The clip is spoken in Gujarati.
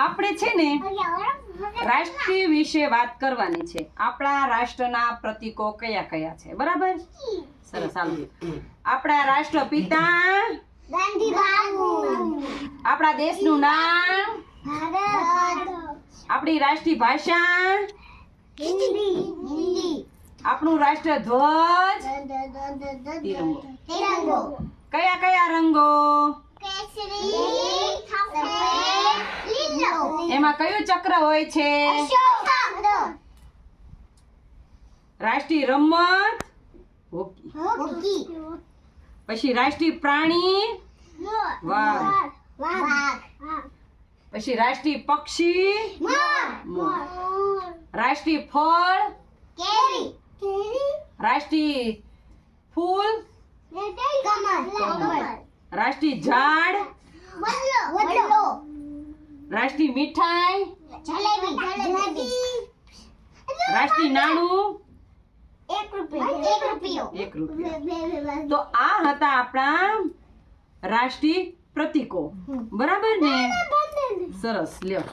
આપણે છે ને રાષ્ટ્રીય વિશે વાત કરવાની છે. આપણા રાષ્ટ્રના પ્રતીકો કયા કયા છે, બરાબર? સરસ. ચાલો, આપણા રાષ્ટ્રપિતા ગાંધી બાપુ, આપણા દેશનું નામ, ભારત, આપણી રાષ્ટ્રીય ભાષા, હિન્દી, આપણું રાષ્ટ્રધ્વજ, તિરંગો, કયા કયા રંગો, કેસરી, સફેદ, લીલો, એમાં કયું ચક્ર હોય છે, અશોક ચક્ર, રાષ્ટ્રીય રમત હોકી, હોકી, પછી રાષ્ટ્રીય પ્રાણી વાઘ, વાઘ, પછી રાષ્ટ્રીય પક્ષી મોર, રાષ્ટ્રીય ફળ, કેરી, રાષ્ટ્રીય ફૂલ, કમળ, રાષ્ટ્રીય ઝાડ, વડલો, રાષ્ટ્રીય મીઠાઈ, જલેબી, રાષ્ટ્રીય નાણું, 1 રૂપિયો. ₹1. તો આ હતા આપણા રાષ્ટ્રીય પ્રતીકો, બરાબર ને? સરસ. લ્યો.